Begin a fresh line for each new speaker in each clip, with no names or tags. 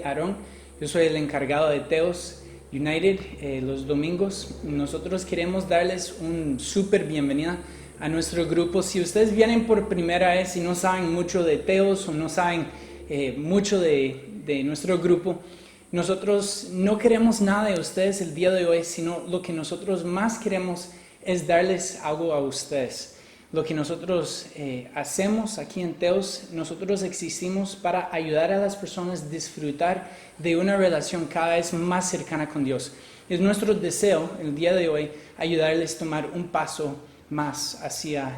Aarón, yo soy el encargado de Teos United los domingos. Nosotros queremos darles un súper bienvenida a nuestro grupo. Si ustedes vienen por primera vez y no saben mucho de Teos o no saben mucho de nuestro grupo, nosotros no queremos nada de ustedes el día de hoy, sino lo que nosotros más queremos es darles algo a ustedes. Lo que nosotros hacemos aquí en Teos, nosotros existimos para ayudar a las personas a disfrutar de una relación cada vez más cercana con Dios. Es nuestro deseo el día de hoy ayudarles a tomar un paso más hacia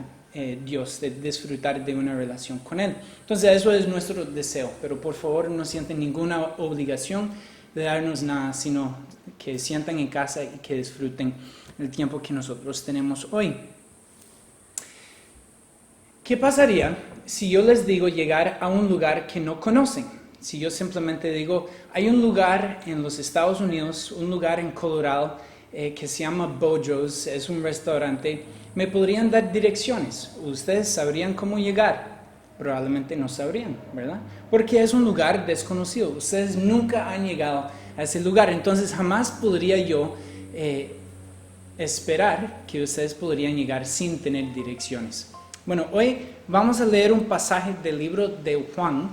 Dios, de disfrutar de una relación con Él. Entonces eso es nuestro deseo, pero por favor no sienten ninguna obligación de darnos nada, sino que sientan en casa y que disfruten el tiempo que nosotros tenemos hoy. ¿Qué pasaría si yo les digo llegar a un lugar que no conocen? Si yo simplemente digo, hay un lugar en los Estados Unidos, un lugar en Colorado que se llama Bojo's, es un restaurante, ¿me podrían dar direcciones? ¿Ustedes sabrían cómo llegar? Probablemente no sabrían, ¿verdad? Porque es un lugar desconocido, ustedes nunca han llegado a ese lugar, entonces jamás podría yo esperar que ustedes podrían llegar sin tener direcciones. Bueno, hoy vamos a leer un pasaje del libro de Juan,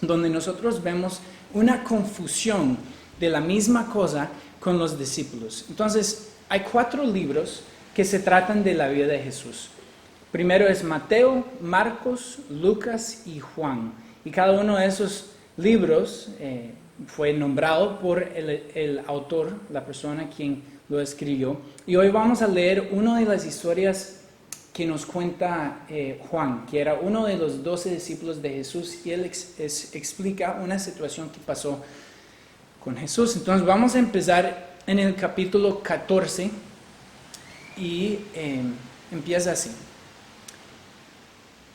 donde nosotros vemos una confusión de la misma cosa con los discípulos. Entonces, hay 4 libros que se tratan de la vida de Jesús. Primero es Mateo, Marcos, Lucas y Juan. Y cada uno de esos libros fue nombrado por el autor, la persona quien lo escribió. Y hoy vamos a leer una de las historias que nos cuenta Juan, que era uno de los 12 discípulos de Jesús, y él explica una situación que pasó con Jesús. Entonces vamos a empezar en el capítulo 14 y empieza así.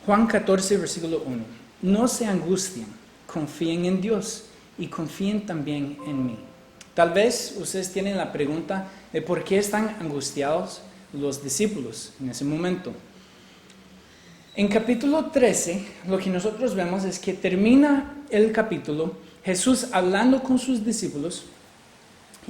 Juan 14, versículo 1. No se angustien, confíen en Dios y confíen también en mí. Tal vez ustedes tienen la pregunta de por qué están angustiados los discípulos en ese momento. En capítulo 13, lo que nosotros vemos es que termina el capítulo Jesús hablando con sus discípulos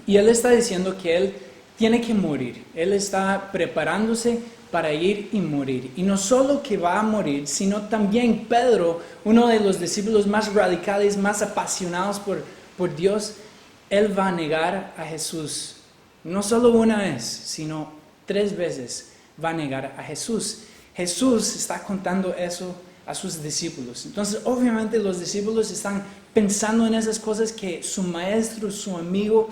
y Él está diciendo que Él tiene que morir. Él está preparándose para ir y morir. Y no solo que va a morir, sino también Pedro, uno de los discípulos más radicales, más apasionados por Dios, él va a negar a Jesús. No solo una vez, sino 3 veces va a negar a Jesús. Jesús está contando eso a sus discípulos. Entonces, obviamente los discípulos están pensando en esas cosas que su maestro, su amigo,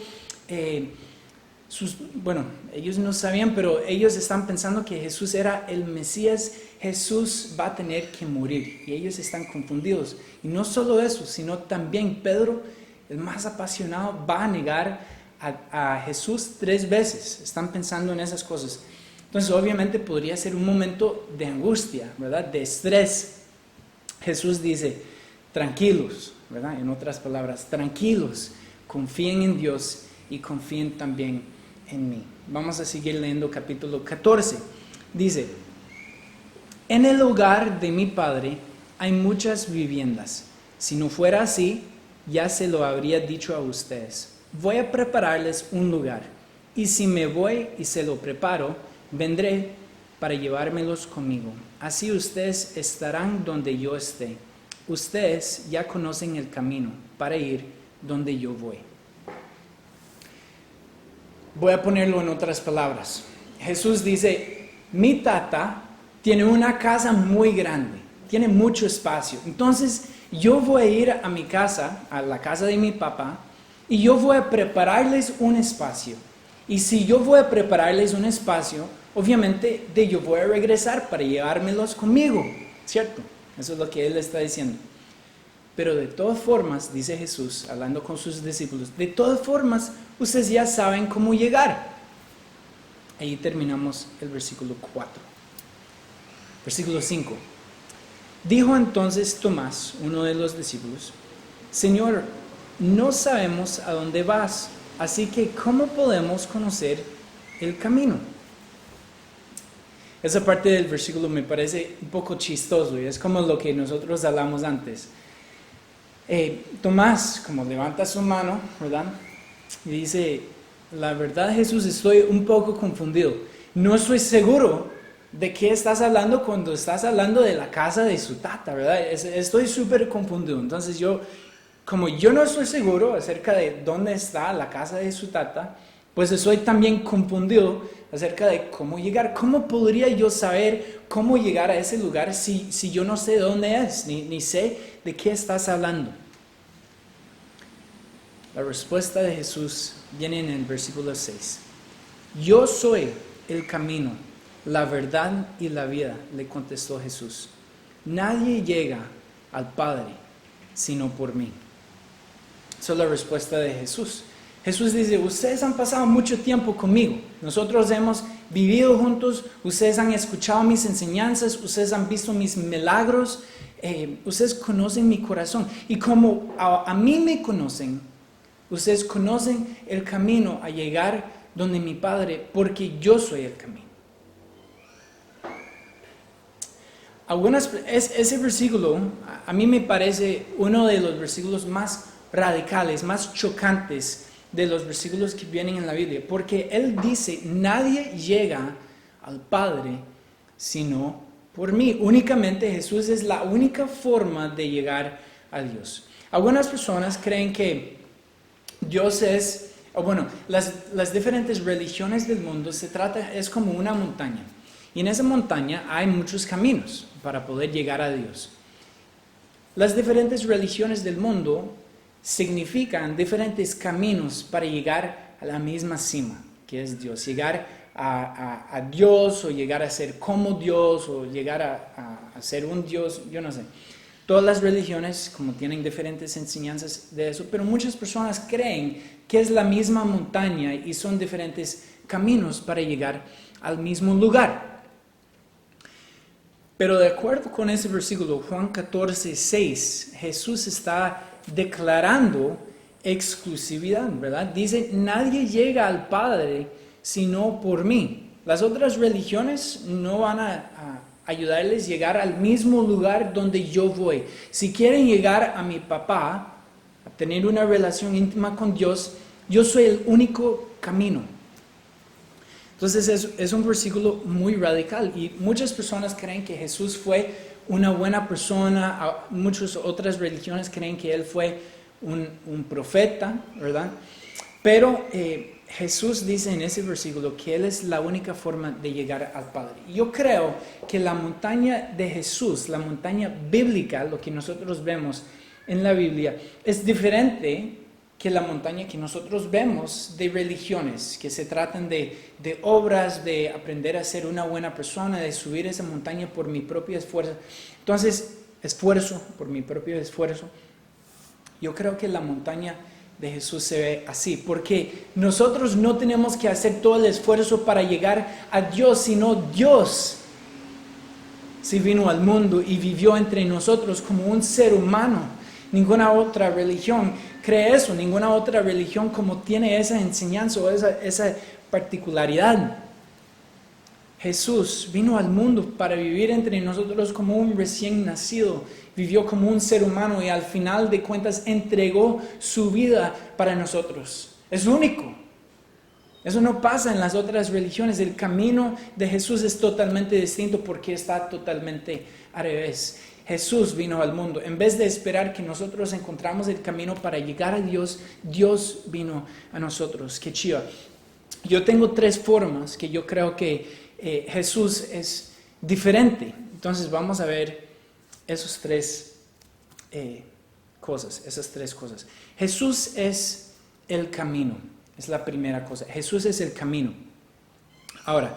ellos no sabían, pero ellos están pensando que Jesús era el Mesías. Jesús va a tener que morir y ellos están confundidos. Y no solo eso, sino también Pedro, el más apasionado, va a negar a Jesús 3 veces. Están pensando en esas cosas. Entonces obviamente podría ser un momento de angustia, ¿verdad? De estrés. Jesús dice, tranquilos, ¿verdad? En otras palabras, tranquilos, confíen en Dios y confíen también en mí. Vamos a seguir leyendo capítulo 14. Dice, en el hogar de mi Padre hay muchas viviendas. Si no fuera así, ya se lo habría dicho a ustedes. Voy a prepararles un lugar, y si me voy y se lo preparo, vendré para llevármelos conmigo. Así ustedes estarán donde yo esté. Ustedes ya conocen el camino para ir donde yo voy. Voy a ponerlo en otras palabras. Jesús dice, mi tata tiene una casa muy grande, tiene mucho espacio. Entonces yo voy a ir a mi casa, a la casa de mi papá, y yo voy a prepararles un espacio. Y si yo voy a prepararles un espacio, obviamente yo voy a regresar para llevármelos conmigo, ¿cierto? Eso es lo que Él está diciendo. Pero de todas formas, dice Jesús, hablando con sus discípulos, de todas formas, ustedes ya saben cómo llegar. Ahí terminamos el versículo 4. Versículo 5. Dijo entonces Tomás, uno de los discípulos, Señor, no sabemos a dónde vas, así que ¿cómo podemos conocer el camino? Esa parte del versículo me parece un poco chistoso y es como lo que nosotros hablamos antes. Tomás, como levanta su mano, ¿verdad? Y dice, la verdad Jesús, estoy un poco confundido. No estoy seguro de qué estás hablando cuando estás hablando de la casa de su tata, ¿verdad? Estoy súper confundido. Entonces como yo no estoy seguro acerca de dónde está la casa de su tata, pues estoy también confundido acerca de cómo llegar. ¿Cómo podría yo saber cómo llegar a ese lugar si yo no sé dónde es, ni sé de qué estás hablando? La respuesta de Jesús viene en el versículo 6. Yo soy el camino, la verdad y la vida, le contestó Jesús. Nadie llega al Padre sino por mí. Esa es la respuesta de Jesús. Jesús dice, ustedes han pasado mucho tiempo conmigo, nosotros hemos vivido juntos, ustedes han escuchado mis enseñanzas, ustedes han visto mis milagros, ustedes conocen mi corazón. Y como a mí me conocen, ustedes conocen el camino a llegar donde mi Padre, porque yo soy el camino. Ese versículo a mí me parece uno de los versículos más radicales, más chocantes de los versículos que vienen en la Biblia, porque él dice, nadie llega al Padre sino por mí. Únicamente Jesús es la única forma de llegar a Dios. Algunas personas creen que Dios es, las diferentes religiones del mundo es como una montaña. Y en esa montaña hay muchos caminos para poder llegar a Dios. Las diferentes religiones del mundo significan diferentes caminos para llegar a la misma cima, que es Dios. Llegar a Dios, o llegar a ser como Dios, o llegar a ser un Dios, yo no sé. Todas las religiones como tienen diferentes enseñanzas de eso, pero muchas personas creen que es la misma montaña y son diferentes caminos para llegar al mismo lugar. Pero de acuerdo con ese versículo, Juan 14, 6, Jesús está declarando exclusividad, ¿verdad? Dice, nadie llega al Padre sino por mí. Las otras religiones no van a ayudarles a llegar al mismo lugar donde yo voy. Si quieren llegar a mi papá, a tener una relación íntima con Dios, yo soy el único camino. Entonces es un versículo muy radical y muchas personas creen que Jesús fue una buena persona. Muchas otras religiones creen que él fue un profeta, ¿verdad? Pero Jesús dice en ese versículo que él es la única forma de llegar al Padre. Yo creo que la montaña de Jesús, la montaña bíblica, lo que nosotros vemos en la Biblia, es diferente que la montaña que nosotros vemos de religiones, que se tratan de obras, de aprender a ser una buena persona, de subir esa montaña por mi propio esfuerzo. Entonces, por mi propio esfuerzo. Yo creo que la montaña de Jesús se ve así, porque nosotros no tenemos que hacer todo el esfuerzo para llegar a Dios, sino Dios se vino al mundo y vivió entre nosotros como un ser humano. Ninguna otra religión cree eso, ninguna otra religión como tiene esa enseñanza o esa particularidad. Jesús vino al mundo para vivir entre nosotros como un recién nacido, vivió como un ser humano y al final de cuentas entregó su vida para nosotros. Es único. Eso no pasa en las otras religiones. El camino de Jesús es totalmente distinto porque está totalmente al revés. Jesús vino al mundo. En vez de esperar que nosotros encontramos el camino para llegar a Dios, Dios vino a nosotros. Qué chiva. Yo tengo 3 formas que yo creo que Jesús es diferente. Entonces vamos a ver esas 3 cosas. Jesús es el camino. Es la primera cosa. Jesús es el camino. Ahora,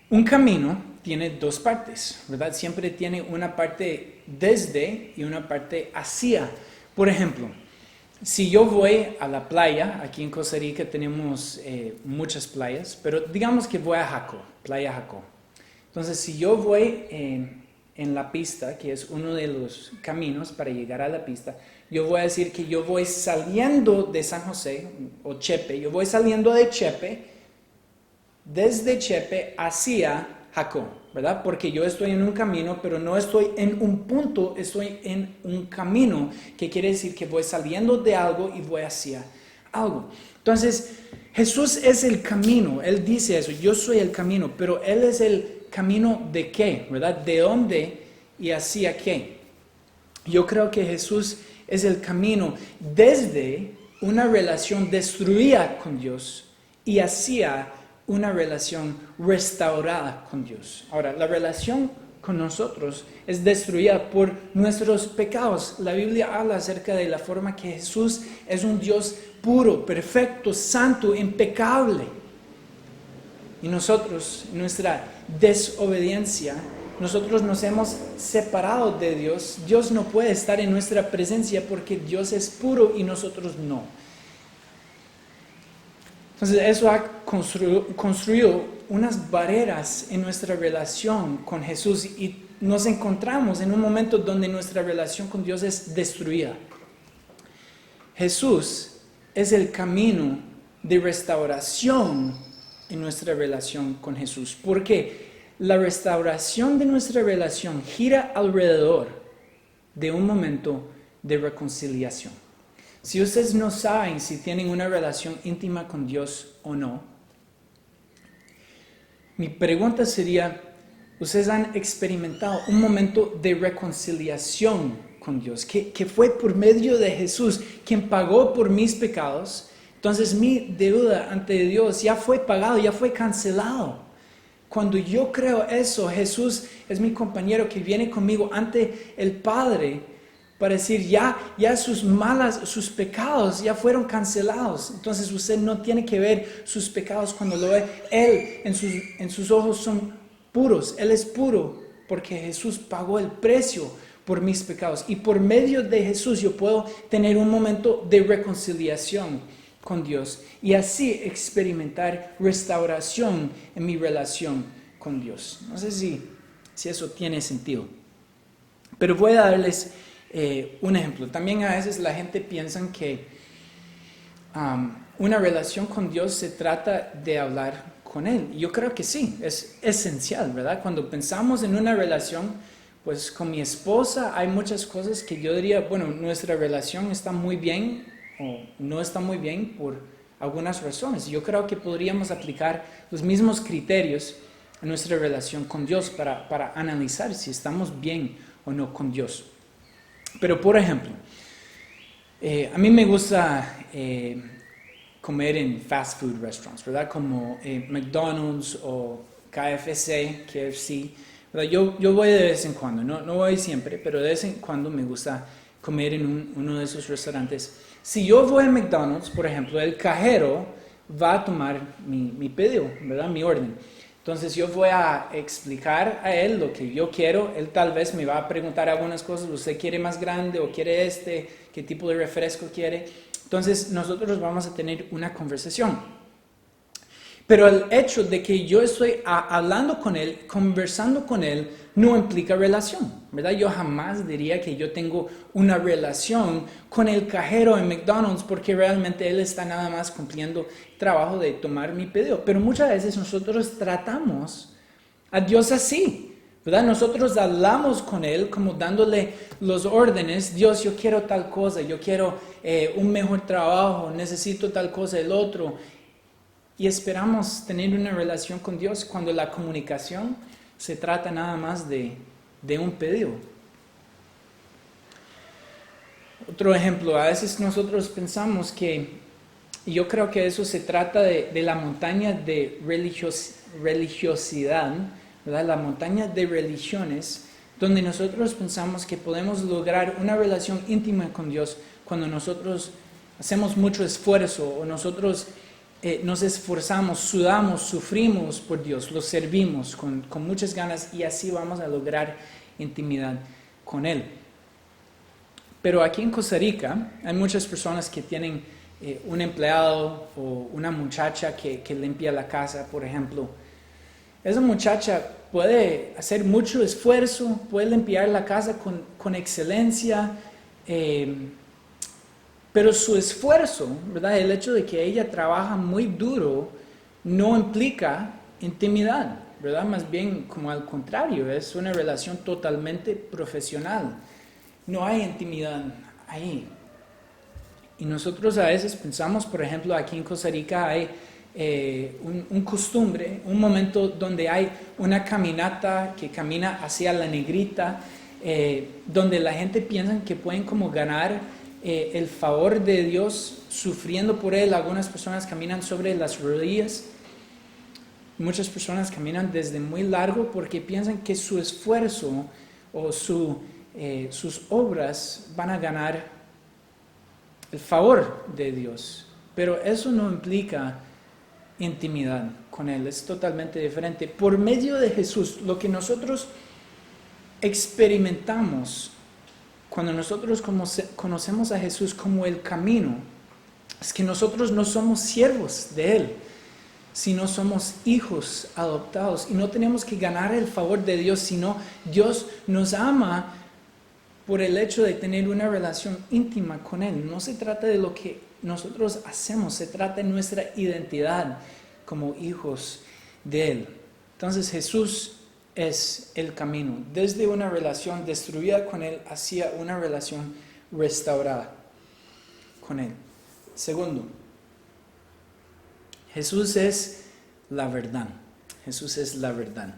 un camino tiene 2 partes, ¿verdad? Siempre tiene una parte desde y una parte hacia. Por ejemplo, si yo voy a la playa, aquí en Costa Rica tenemos muchas playas, pero digamos que voy a Jacó, Playa Jacó. Entonces, si yo voy en la pista, que es uno de los caminos para llegar a la pista, yo voy a decir que yo voy saliendo de San José o Chepe, yo voy saliendo de Chepe, desde Chepe hacia Jacob, ¿verdad? Porque yo estoy en un camino, pero no estoy en un punto, estoy en un camino, que quiere decir que voy saliendo de algo y voy hacia algo. Entonces, Jesús es el camino, Él dice eso, yo soy el camino, pero Él es el camino de qué, ¿verdad? ¿De dónde y hacia qué? Yo creo que Jesús es el camino desde una relación destruida con Dios y hacia una relación restaurada con Dios. Ahora, la relación con nosotros es destruida por nuestros pecados. La Biblia habla acerca de la forma que Jesús es un Dios puro, perfecto, santo, impecable. Y nosotros, nuestra desobediencia, nosotros nos hemos separado de Dios. Dios no puede estar en nuestra presencia porque Dios es puro y nosotros no. Entonces eso ha construido unas barreras en nuestra relación con Jesús y nos encontramos en un momento donde nuestra relación con Dios es destruida. Jesús es el camino de restauración en nuestra relación con Jesús. Porque la restauración de nuestra relación gira alrededor de un momento de reconciliación. Si ustedes no saben si tienen una relación íntima con Dios o no, mi pregunta sería, ¿ustedes han experimentado un momento de reconciliación con Dios? Que fue por medio de Jesús, quien pagó por mis pecados. Entonces mi deuda ante Dios ya fue pagado, ya fue cancelado. Cuando yo creo eso, Jesús es mi compañero que viene conmigo ante el Padre para decir, ya sus pecados ya fueron cancelados. Entonces usted no tiene que ver sus pecados cuando lo ve. Él, en sus ojos son puros. Él es puro porque Jesús pagó el precio por mis pecados. Y por medio de Jesús yo puedo tener un momento de reconciliación con Dios y así experimentar restauración en mi relación con Dios. No sé si eso tiene sentido. Pero voy a darles un ejemplo. También a veces la gente piensa que una relación con Dios se trata de hablar con Él. Yo creo que sí, es esencial, ¿verdad? Cuando pensamos en una relación, pues con mi esposa hay muchas cosas que yo diría, bueno, nuestra relación está muy bien o no está muy bien por algunas razones. Yo creo que podríamos aplicar los mismos criterios a nuestra relación con Dios para analizar si estamos bien o no con Dios. Pero por ejemplo, a mí me gusta comer en fast food restaurants, ¿verdad? Como McDonald's o KFC, ¿verdad? Yo voy de vez en cuando, no voy siempre, pero de vez en cuando me gusta comer en uno de esos restaurantes. Si yo voy a McDonald's, por ejemplo, el cajero va a tomar mi pedido, ¿verdad? Mi orden. Entonces yo voy a explicar a él lo que yo quiero. Él tal vez me va a preguntar algunas cosas. ¿Usted quiere más grande o quiere este? ¿Qué tipo de refresco quiere? Entonces nosotros vamos a tener una conversación. Pero el hecho de que yo estoy hablando con él, conversando con él, no implica relación, ¿verdad? Yo jamás diría que yo tengo una relación con el cajero en McDonald's porque realmente él está nada más cumpliendo el trabajo de tomar mi pedido. Pero muchas veces nosotros tratamos a Dios así, ¿verdad? Nosotros hablamos con Él como dándole los órdenes. Dios, yo quiero tal cosa, yo quiero un mejor trabajo, necesito tal cosa, el otro. Y esperamos tener una relación con Dios cuando la comunicación se trata nada más de un pedido. Otro ejemplo, a veces nosotros pensamos que, y yo creo que eso se trata de la montaña de religiosidad, ¿verdad? La montaña de religiones, donde nosotros pensamos que podemos lograr una relación íntima con Dios cuando nosotros hacemos mucho esfuerzo o nosotros nos esforzamos, sudamos, sufrimos por Dios, lo servimos con muchas ganas y así vamos a lograr intimidad con Él. Pero aquí en Costa Rica hay muchas personas que tienen un empleado o una muchacha que limpia la casa, por ejemplo. Esa muchacha puede hacer mucho esfuerzo, puede limpiar la casa con excelencia, pero su esfuerzo, ¿verdad? El hecho de que ella trabaja muy duro no implica intimidad. ¿verdad? Más bien como al contrario, es una relación totalmente profesional. No hay intimidad ahí. Y nosotros a veces pensamos, por ejemplo, aquí en Costa Rica hay un costumbre, un momento donde hay una caminata que camina hacia la Negrita, donde la gente piensa que pueden como ganar el favor de Dios sufriendo por Él. Algunas personas caminan sobre las rodillas, muchas personas caminan desde muy largo porque piensan que su esfuerzo o sus obras van a ganar el favor de Dios. Pero eso no implica intimidad con Él, es totalmente diferente. Por medio de Jesús, lo que nosotros experimentamos cuando nosotros conocemos a Jesús como el camino, es que nosotros no somos siervos de Él, sino somos hijos adoptados y no tenemos que ganar el favor de Dios, sino Dios nos ama por el hecho de tener una relación íntima con Él. No se trata de lo que nosotros hacemos, se trata de nuestra identidad como hijos de Él. Entonces Jesús es el camino, desde una relación destruida con Él hacia una relación restaurada con Él. Segundo, Jesús es la verdad. Jesús es la verdad.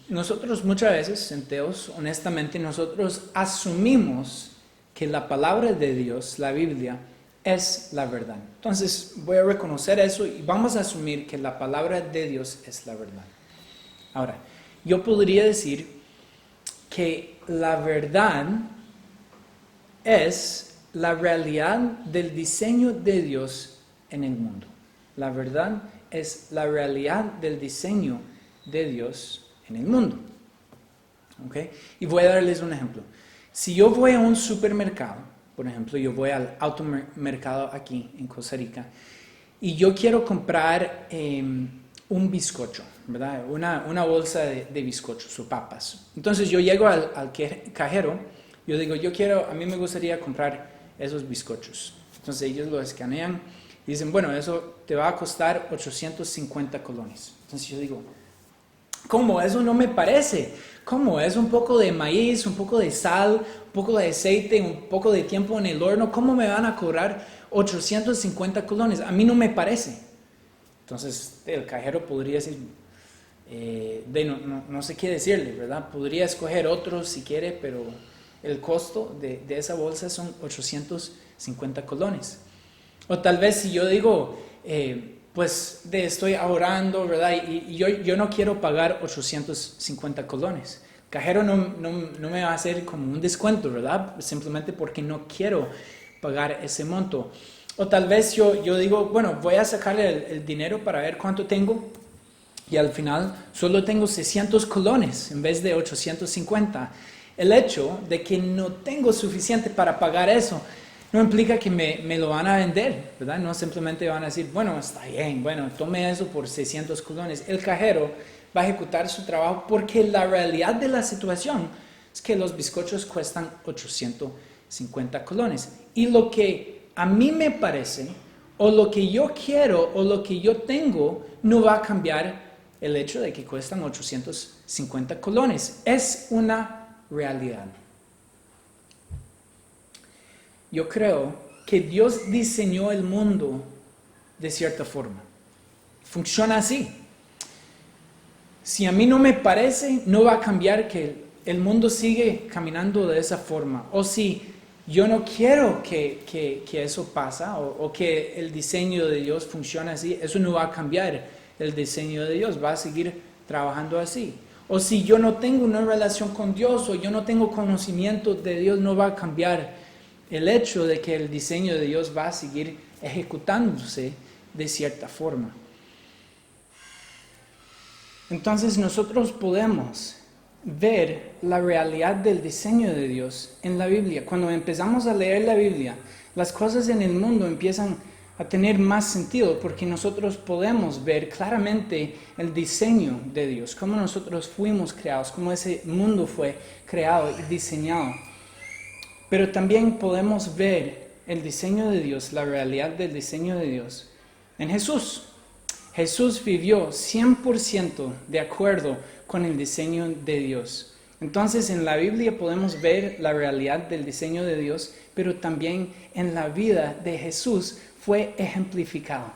Nosotros muchas veces, en Teos, honestamente, nosotros asumimos que la palabra de Dios, la Biblia, es la verdad. Entonces voy a reconocer eso y vamos a asumir que la palabra de Dios es la verdad. Ahora, yo podría decir que la verdad es la realidad del diseño de Dios en el mundo. La verdad es la realidad del diseño de Dios en el mundo. ¿Okay? Y voy a darles un ejemplo. Si yo voy a un supermercado, por ejemplo, yo voy al automercado aquí en Costa Rica y yo quiero comprar un bizcocho, ¿verdad? Una bolsa de bizcochos o papas. Entonces yo llego al cajero, yo digo, a mí me gustaría comprar esos bizcochos. Entonces ellos lo escanean y dicen, bueno, eso te va a costar 850 colones. Entonces yo digo, ¿cómo? Eso no me parece. ¿Cómo? Es un poco de maíz, un poco de sal, un poco de aceite, un poco de tiempo en el horno. ¿Cómo me van a cobrar 850 colones? A mí no me parece. Entonces el cajero podría decir, no sé qué decirle, ¿verdad? Podría escoger otro si quiere, pero el costo de esa bolsa son 850 colones. O tal vez si yo digo, estoy ahorrando, ¿verdad? Y yo no quiero pagar 850 colones. El cajero no me va a hacer como un descuento, ¿verdad? Simplemente porque no quiero pagar ese monto. O tal vez yo digo, bueno, voy a sacarle el dinero para ver cuánto tengo y al final solo tengo 600 colones en vez de 850. El hecho de que no tengo suficiente para pagar eso no implica que me lo van a vender, ¿verdad? No simplemente van a decir, bueno, está bien, bueno, tome eso por 600 colones. El cajero va a ejecutar su trabajo porque la realidad de la situación es que los bizcochos cuestan 850 colones. Y lo que a mí me parece, o lo que yo quiero, o lo que yo tengo, no va a cambiar el hecho de que cuestan 850 colones. Es una realidad. Yo creo que Dios diseñó el mundo de cierta forma. Funciona así. Si a mí no me parece, no va a cambiar que el mundo sigue caminando de esa forma. O si yo no quiero que eso pasa o que el diseño de Dios funcione así, eso no va a cambiar el diseño de Dios, va a seguir trabajando así. O si yo no tengo una relación con Dios o yo no tengo conocimiento de Dios, no va a cambiar el hecho de que el diseño de Dios va a seguir ejecutándose de cierta forma. Entonces nosotros podemos ver la realidad del diseño de Dios en la Biblia. Cuando empezamos a leer la Biblia, las cosas en el mundo empiezan a tener más sentido porque nosotros podemos ver claramente el diseño de Dios, cómo nosotros fuimos creados, cómo ese mundo fue creado y diseñado. Pero también podemos ver el diseño de Dios, la realidad del diseño de Dios, En Jesús. Jesús vivió 100% de acuerdo con el diseño de Dios. Entonces en la Biblia podemos ver la realidad del diseño de Dios, pero también en la vida de Jesús fue ejemplificado.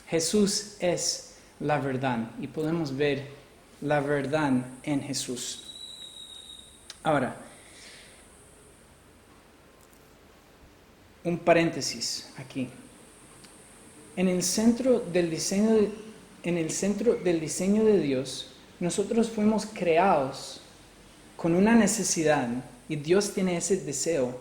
Jesús es la verdad y podemos ver la verdad en Jesús. Ahora, un paréntesis aquí. En el centro del diseño de Dios, nosotros fuimos creados con una necesidad, y Dios tiene ese deseo.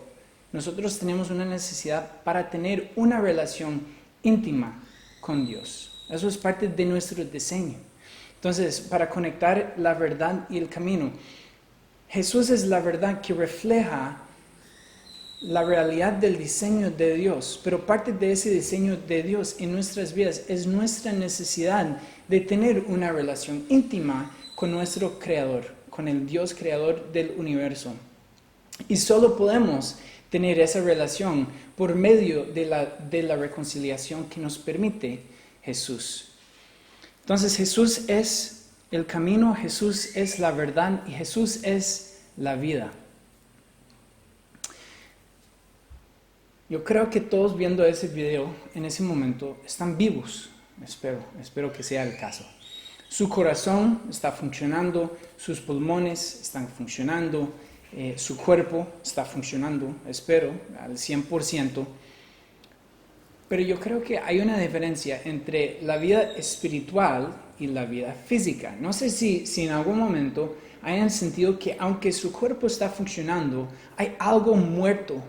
Nosotros tenemos una necesidad para tener una relación íntima con Dios. Eso es parte de nuestro diseño. Entonces, para conectar la verdad y el camino, Jesús es la verdad que refleja la realidad del diseño de Dios, pero parte de ese diseño de Dios en nuestras vidas es nuestra necesidad de tener una relación íntima con nuestro Creador, con el Dios creador del universo. Y solo podemos tener esa relación por medio de la reconciliación que nos permite Jesús. Entonces Jesús es el camino, Jesús es la verdad y Jesús es la vida. Yo creo que todos viendo ese video en ese momento están vivos. Espero que sea el caso. Su corazón está funcionando, sus pulmones están funcionando, su cuerpo está funcionando, espero, al 100%. Pero yo creo que hay una diferencia entre la vida espiritual y la vida física. No sé si en algún momento hayan sentido que aunque su cuerpo está funcionando, hay algo muerto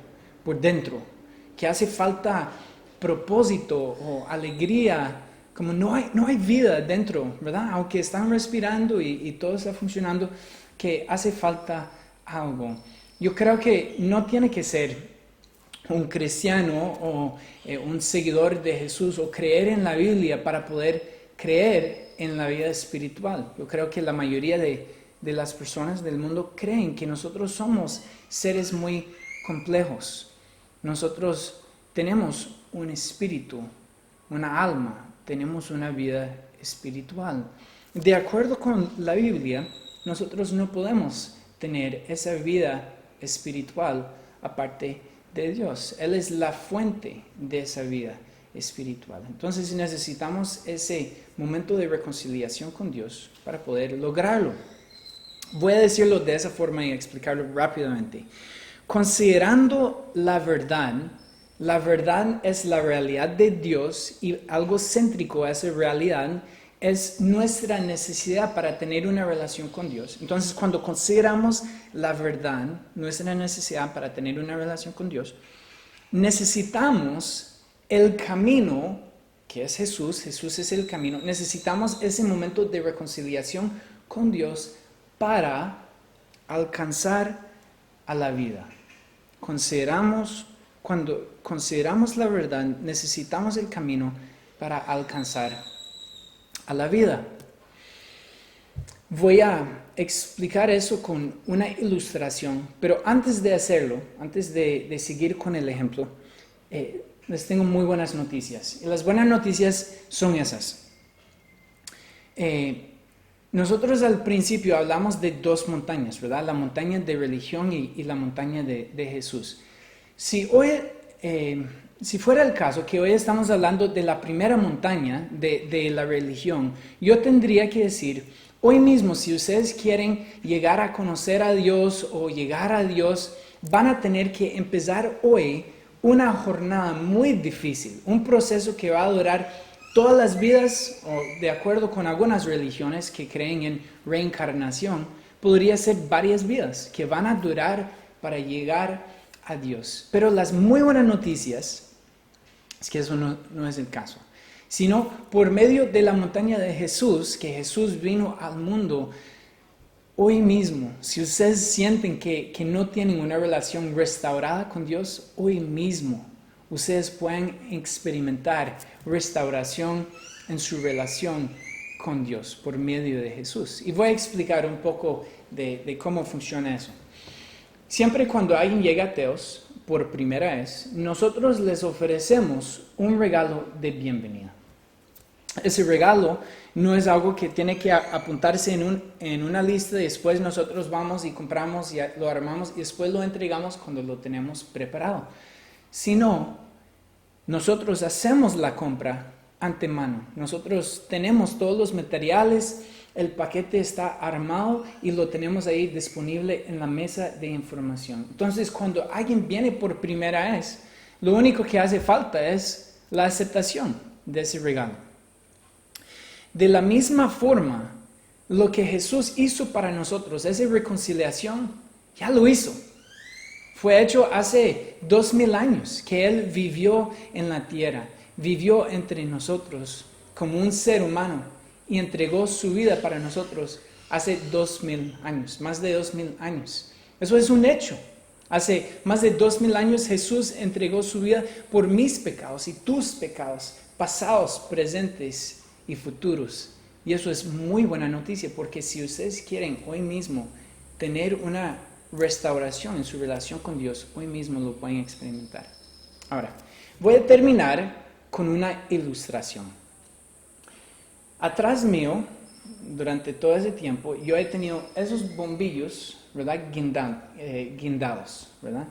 por dentro, que hace falta propósito o alegría, como no hay vida dentro, ¿verdad? Aunque están respirando y todo está funcionando, que hace falta algo. Yo creo que no tiene que ser un cristiano o un seguidor de Jesús o creer en la Biblia para poder creer en la vida espiritual. Yo creo que la mayoría de las personas del mundo creen que nosotros somos seres muy complejos. Nosotros tenemos un espíritu, una alma, tenemos una vida espiritual. De acuerdo con la Biblia, nosotros no podemos tener esa vida espiritual aparte de Dios. Él es la fuente de esa vida espiritual. Entonces necesitamos ese momento de reconciliación con Dios para poder lograrlo. Voy a decirlo de esa forma y explicarlo rápidamente. Considerando la verdad es la realidad de Dios y algo céntrico a esa realidad es nuestra necesidad para tener una relación con Dios. Entonces, cuando consideramos la verdad, nuestra necesidad para tener una relación con Dios, necesitamos el camino, que es Jesús. Jesús es el camino. Necesitamos ese momento de reconciliación con Dios para alcanzar a la vida. Cuando consideramos la verdad, necesitamos el camino para alcanzar a la vida. Voy a explicar eso con una ilustración, pero antes de hacerlo, antes de seguir con el ejemplo, les tengo muy buenas noticias. Y las buenas noticias son esas. Nosotros al principio hablamos de dos montañas, ¿verdad? La montaña de religión y la montaña de Jesús. Si fuera el caso que hoy estamos hablando de la primera montaña de la religión, yo tendría que decir, hoy mismo si ustedes quieren llegar a conocer a Dios o llegar a Dios, van a tener que empezar hoy una jornada muy difícil, un proceso que va a durar todas las vidas, o de acuerdo con algunas religiones que creen en reencarnación, podría ser varias vidas que van a durar para llegar a Dios. Pero las muy buenas noticias es que eso no es el caso, sino por medio de la montaña de Jesús, que Jesús vino al mundo. Hoy mismo, si ustedes sienten que no tienen una relación restaurada con Dios, hoy mismo ustedes pueden experimentar restauración en su relación con Dios por medio de Jesús. Y voy a explicar un poco de cómo funciona eso. Siempre cuando alguien llega a Teos por primera vez, nosotros les ofrecemos un regalo de bienvenida. ese regalo no es algo que tiene que apuntarse en una lista y después nosotros vamos y compramos y lo armamos y después lo entregamos cuando lo tenemos preparado. Sino, nosotros hacemos la compra antemano. Nosotros tenemos todos los materiales, el paquete está armado y lo tenemos ahí disponible en la mesa de información. Entonces, cuando alguien viene por primera vez, lo único que hace falta es la aceptación de ese regalo. De la misma forma, lo que Jesús hizo para nosotros, esa reconciliación, ya lo hizo. Fue hecho hace 2000 años que Él vivió en la tierra, vivió entre nosotros como un ser humano y entregó su vida para nosotros hace 2000 años, más de 2000 años. Eso es un hecho. Hace más de 2000 años Jesús entregó su vida por mis pecados y tus pecados, pasados, presentes y futuros. Y eso es muy buena noticia, porque si ustedes quieren hoy mismo tener una restauración en su relación con Dios, hoy mismo lo pueden experimentar. Ahora, voy a terminar con una ilustración. Atrás mío, durante todo ese tiempo, yo he tenido esos bombillos, ¿verdad? Guindados, ¿verdad?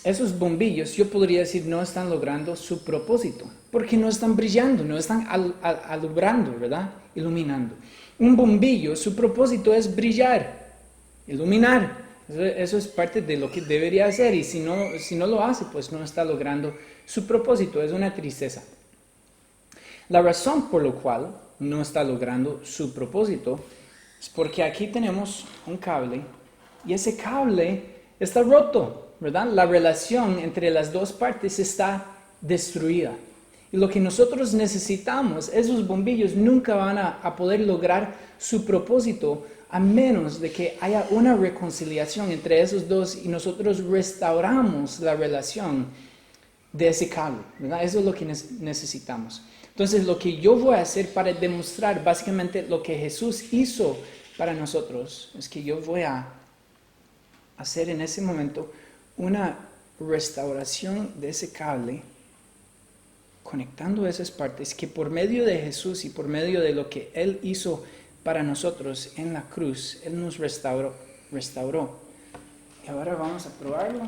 Esos bombillos, yo podría decir, no están logrando su propósito, porque no están brillando, no están alumbrando, ¿verdad? Iluminando. Un bombillo, su propósito es brillar, iluminar. Eso es parte de lo que debería hacer, y si no lo hace, pues no está logrando su propósito. Es una tristeza. La razón por la cual no está logrando su propósito es porque aquí tenemos un cable, y ese cable está roto, ¿verdad? La relación entre las dos partes está destruida. Y lo que nosotros necesitamos, esos bombillos nunca van a poder lograr su propósito a menos de que haya una reconciliación entre esos dos y nosotros restauramos la relación de ese cable, ¿verdad? Eso es lo que necesitamos. Entonces, lo que yo voy a hacer para demostrar básicamente lo que Jesús hizo para nosotros es que yo voy a hacer en ese momento una restauración de ese cable, conectando esas partes que por medio de Jesús y por medio de lo que Él hizo para nosotros en la cruz, Él nos restauró. Y ahora vamos a probarlo.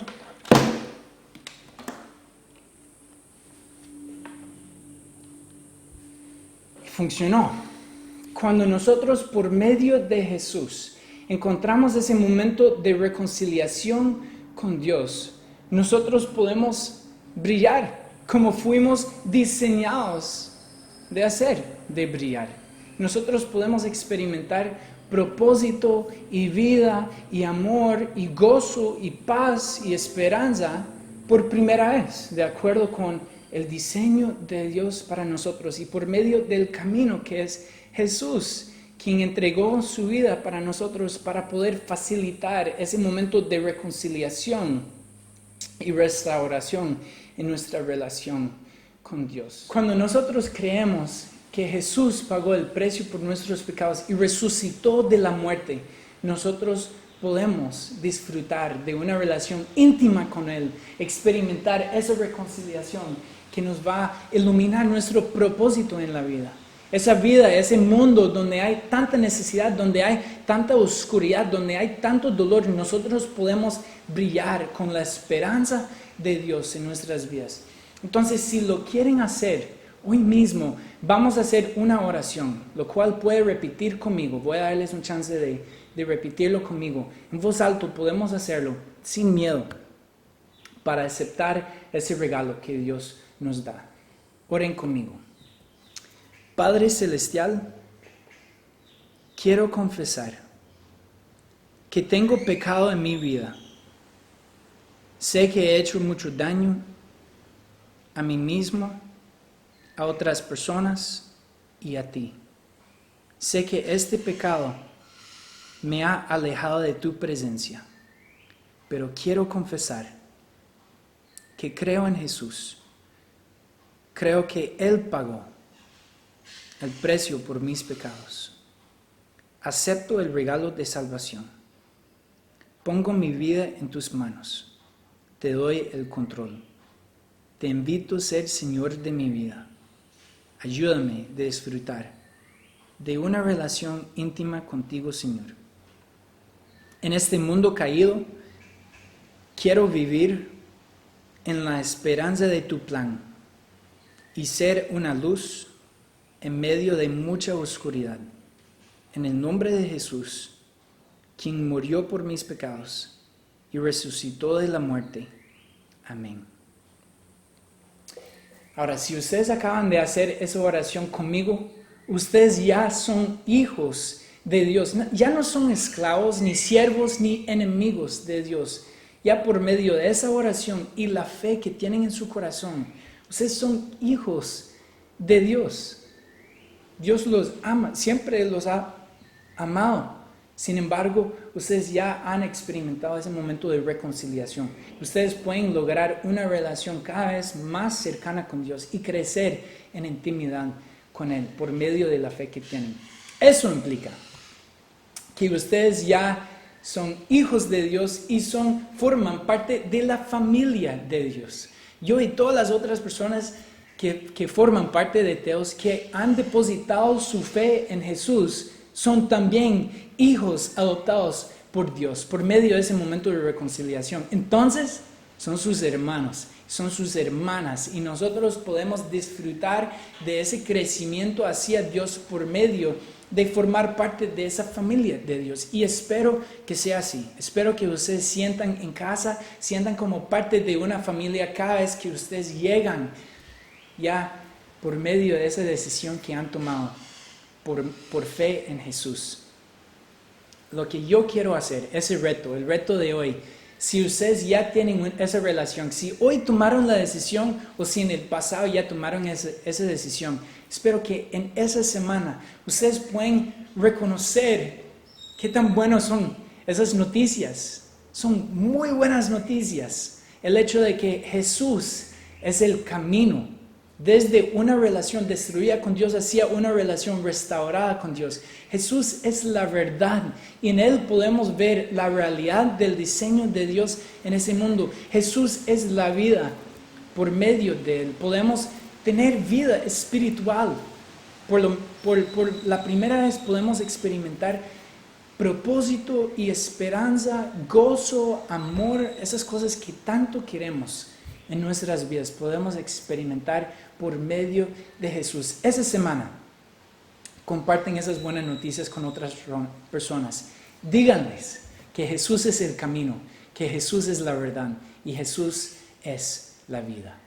Funcionó. Cuando nosotros por medio de Jesús encontramos ese momento de reconciliación con Dios, nosotros podemos brillar como fuimos diseñados de hacer, de brillar. Nosotros podemos experimentar propósito y vida y amor y gozo y paz y esperanza por primera vez, de acuerdo con el diseño de Dios para nosotros y por medio del camino que es Jesús, quien entregó su vida para nosotros para poder facilitar ese momento de reconciliación y restauración en nuestra relación con Dios. Cuando nosotros creemos que Jesús pagó el precio por nuestros pecados y resucitó de la muerte, nosotros podemos disfrutar de una relación íntima con Él, experimentar esa reconciliación que nos va a iluminar nuestro propósito en la vida. Esa vida, ese mundo donde hay tanta necesidad, donde hay tanta oscuridad, donde hay tanto dolor, nosotros podemos brillar con la esperanza de Dios en nuestras vidas. Entonces, si lo quieren hacer hoy mismo, vamos a hacer una oración, lo cual puede repetir conmigo. Voy a darles un chance de repetirlo conmigo. En voz alta podemos hacerlo sin miedo para aceptar ese regalo que Dios nos da. Oren conmigo. Padre Celestial, quiero confesar que tengo pecado en mi vida. Sé que he hecho mucho daño a mí mismo, a otras personas y a ti. Sé que este pecado me ha alejado de tu presencia, pero quiero confesar que creo en Jesús. Creo que Él pagó el precio por mis pecados. Acepto el regalo de salvación. Pongo mi vida en tus manos. Te doy el control. Te invito a ser Señor de mi vida. Ayúdame a disfrutar de una relación íntima contigo, Señor. En este mundo caído, quiero vivir en la esperanza de tu plan y ser una luz en medio de mucha oscuridad. En el nombre de Jesús, quien murió por mis pecados y resucitó de la muerte. Amén. Ahora, si ustedes acaban de hacer esa oración conmigo, ustedes ya son hijos de Dios. Ya no son esclavos, ni siervos, ni enemigos de Dios. Ya por medio de esa oración y la fe que tienen en su corazón, ustedes son hijos de Dios. Dios los ama, siempre los ha amado. Sin embargo, ustedes ya han experimentado ese momento de reconciliación. Ustedes pueden lograr una relación cada vez más cercana con Dios y crecer en intimidad con Él por medio de la fe que tienen. Eso implica que ustedes ya son hijos de Dios y forman parte de la familia de Dios. Yo y todas las otras personas que forman parte de Teos, que han depositado su fe en Jesús, son también hijos adoptados por Dios, por medio de ese momento de reconciliación. Entonces, son sus hermanos, son sus hermanas, y nosotros podemos disfrutar de ese crecimiento hacia Dios por medio de formar parte de esa familia de Dios. Y espero que sea así. Espero que ustedes sientan en casa, sientan como parte de una familia cada vez que ustedes llegan ya por medio de esa decisión que han tomado por fe en Jesús. Lo que yo quiero hacer, ese reto, el reto de hoy, si ustedes ya tienen esa relación, si hoy tomaron la decisión o si en el pasado ya tomaron esa decisión, espero que en esa semana ustedes puedan reconocer qué tan buenos son esas noticias. Son muy buenas noticias. El hecho de que Jesús es el camino desde una relación destruida con Dios hacia una relación restaurada con Dios. Jesús es la verdad y en Él podemos ver la realidad del diseño de Dios en ese mundo. Jesús es la vida. Por medio de Él podemos tener vida espiritual. Por la primera vez podemos experimentar propósito y esperanza, gozo, amor, esas cosas que tanto queremos en nuestras vidas. Podemos experimentar por medio de Jesús. Esa semana comparten esas buenas noticias con otras personas. Díganles que Jesús es el camino, que Jesús es la verdad y Jesús es la vida.